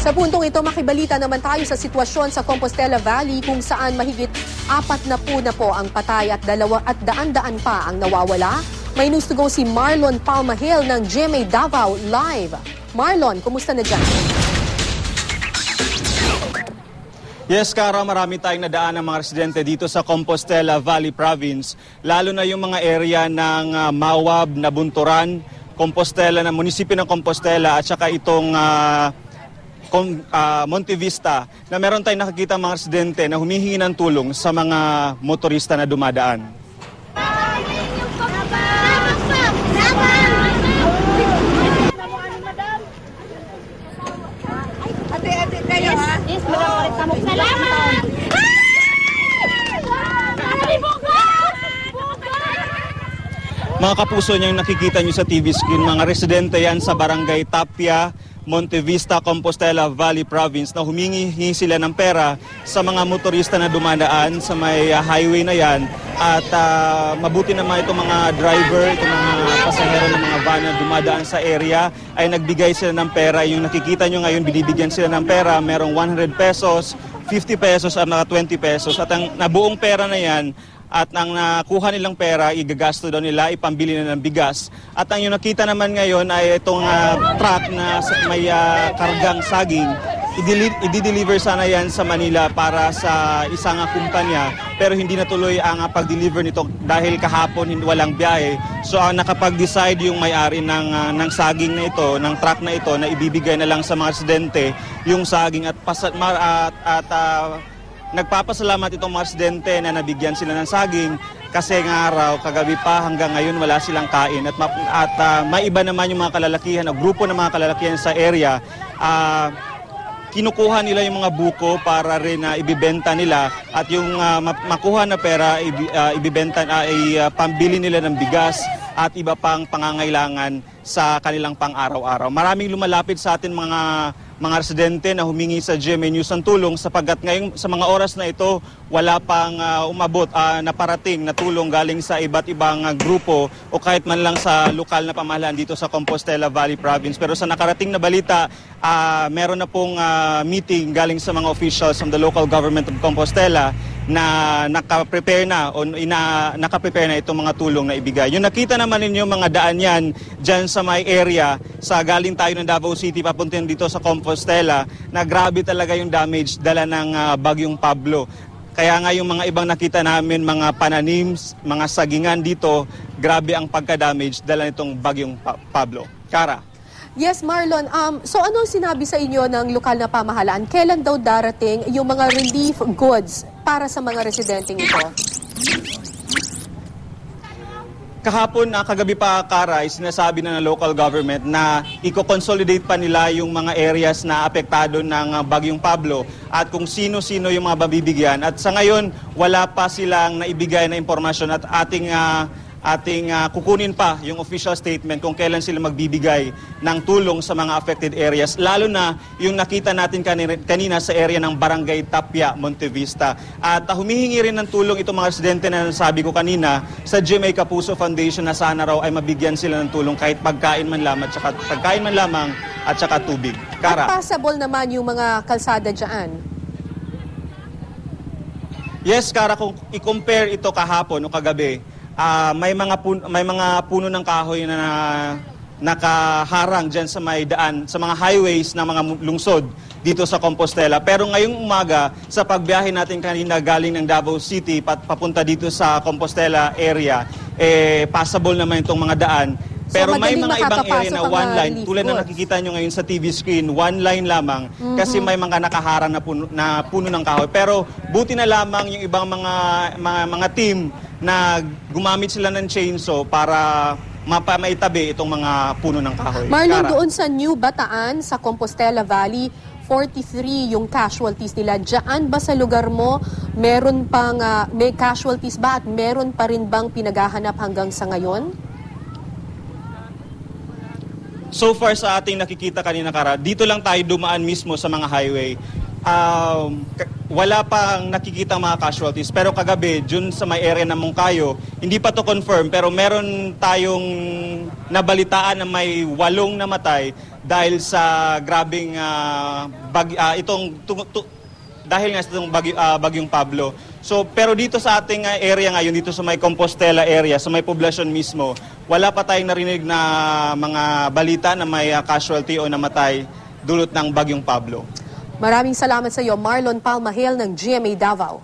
Sa puntong ito, makibalita naman tayo sa sitwasyon sa Compostela Valley kung saan mahigit 40 na po ang patay at daan-daan pa ang nawawala. May news to go si Marlon Palmahil ng GMA Davao Live. Marlon, kumusta na dyan? Yes, Cara, marami tayong nadaan ng mga residente dito sa Compostela Valley Province. Lalo na yung mga area ng Mawab, Nabunturan, Compostela, na munisipyo ng Compostela at saka itong Monte Vista, na meron tayong nakikita mga residente na humihingi ng tulong sa mga motorista na dumadaan. Ate kayo ha? Yes, salamat! Mga kapuso niyo, yung nakikita niyo sa TV screen, mga residente yan sa Barangay Tapia, Monte Vista, Compostela Valley Province, na humingi sila ng pera sa mga motorista na dumadaan sa may highway na yan. At mabuti naman itong mga driver, itong mga pasahero ng mga van na dumadaan sa area ay nagbigay sila ng pera. Yung nakikita nyo ngayon, binibigyan sila ng pera. Merong 100 pesos, 50 pesos at 20 pesos. At ang nabuong pera na yan, at ang nakuha nilang pera, igagasto daw nila, ipambili na ng bigas. At ang yung nakita naman ngayon ay itong truck na may kargang saging. I-deliver sana yan sa Manila para sa isang kumpanya, pero hindi natuloy ang pag-deliver nito dahil kahapon walang biyahe. So nakapag-decide yung may-ari ng saging na ito, ng truck na ito, na ibibigay na lang sa mga residente yung saging at nagpapasalamat itong mga residente na nabigyan sila ng saging kasi ng araw, kagabi pa hanggang ngayon wala silang kain. At may iba naman yung mga kalalakihan o grupo ng mga kalalakihan sa area, kinukuha nila yung mga buko para rin ibibenta nila at yung makuha na pera pambili nila ng bigas at iba pang pangangailangan sa kanilang pang-araw-araw. Maraming lumalapit sa atin mga residente na humingi sa GMA News ng tulong sapagkat ngayon sa mga oras na ito wala pang umabot na parating na tulong galing sa iba't ibang grupo o kahit man lang sa lokal na pamahalaan dito sa Compostela Valley Province. Pero sa nakarating na balita, meron na pong meeting galing sa mga officials from the local government of Compostela na nakaprepare na itong mga tulong na ibigay. Yung nakita naman ninyo mga daan yan dyan sa my area, sa galing tayo ng Davao City papunta dito sa Compostela, na grabe talaga yung damage dala ng Bagyong Pablo. Kaya nga yung mga ibang nakita namin, mga pananim, mga sagingan dito, grabe ang pagka-damage dala nitong Bagyong Pablo. Cara. Yes, Marlon. So ano sinabi sa inyo ng lokal na pamahalaan? Kailan daw darating yung mga relief goods para sa mga residenteng ito? Kahapon, kagabi pa, Cara, sinasabi na ng local government na i-consolidate pa nila yung mga areas na apektado ng Bagyong Pablo at kung sino-sino yung mga mabibigyan. At sa ngayon, wala pa silang naibigay na impormasyon at ating kukunin pa yung official statement kung kailan sila magbibigay ng tulong sa mga affected areas, lalo na yung nakita natin kanina sa area ng Barangay Tapia, Monte Vista. At humihingi rin ng tulong itong mga residente na nasabi ko kanina sa GMA Kapuso Foundation na sana raw ay mabigyan sila ng tulong kahit pagkain man lamang at saka tubig. Cara. At possible naman yung mga kalsada dyan? Yes, Cara, kung i-compare ito kahapon o kagabi, may mga puno ng kahoy na nakaharang dyan sa may daan, sa mga highways ng mga lungsod dito sa Compostela. Pero ngayong umaga, sa pagbiyahe natin kanina galing ng Davao City papunta dito sa Compostela area, passable naman itong mga daan. Pero may mga ibang area na one line, tulad na nakikita nyo ngayon sa TV screen, one line lamang kasi may mga nakaharang na puno ng kahoy. Pero buti na lamang yung ibang mga team na gumamit sila ng chainsaw para maitabi itong mga puno ng kahoy. Marlon, doon sa New Bataan, sa Compostela Valley, 43 yung casualties nila. Diyan ba sa lugar mo, meron pang, may casualties ba at meron pa rin bang pinaghahanap hanggang sa ngayon? So far sa ating nakikita kanina, Cara, dito lang tayo dumaan mismo sa mga highway. wala pang nakikitang mga casualties. Pero kagabi, dun sa may area ng Moncayo, hindi pa to confirm, pero meron tayong nabalitaan na may 8 namatay dahil sa grabing dahil nga sa itong bagyong Pablo. So, pero dito sa ating area ngayon, dito sa may Compostela area, sa may poblasyon mismo, wala pa tayong narinig na mga balita na may casualty o namatay dulot ng bagyong Pablo. Maraming salamat sa iyo, Marlon Palmahel ng GMA Davao.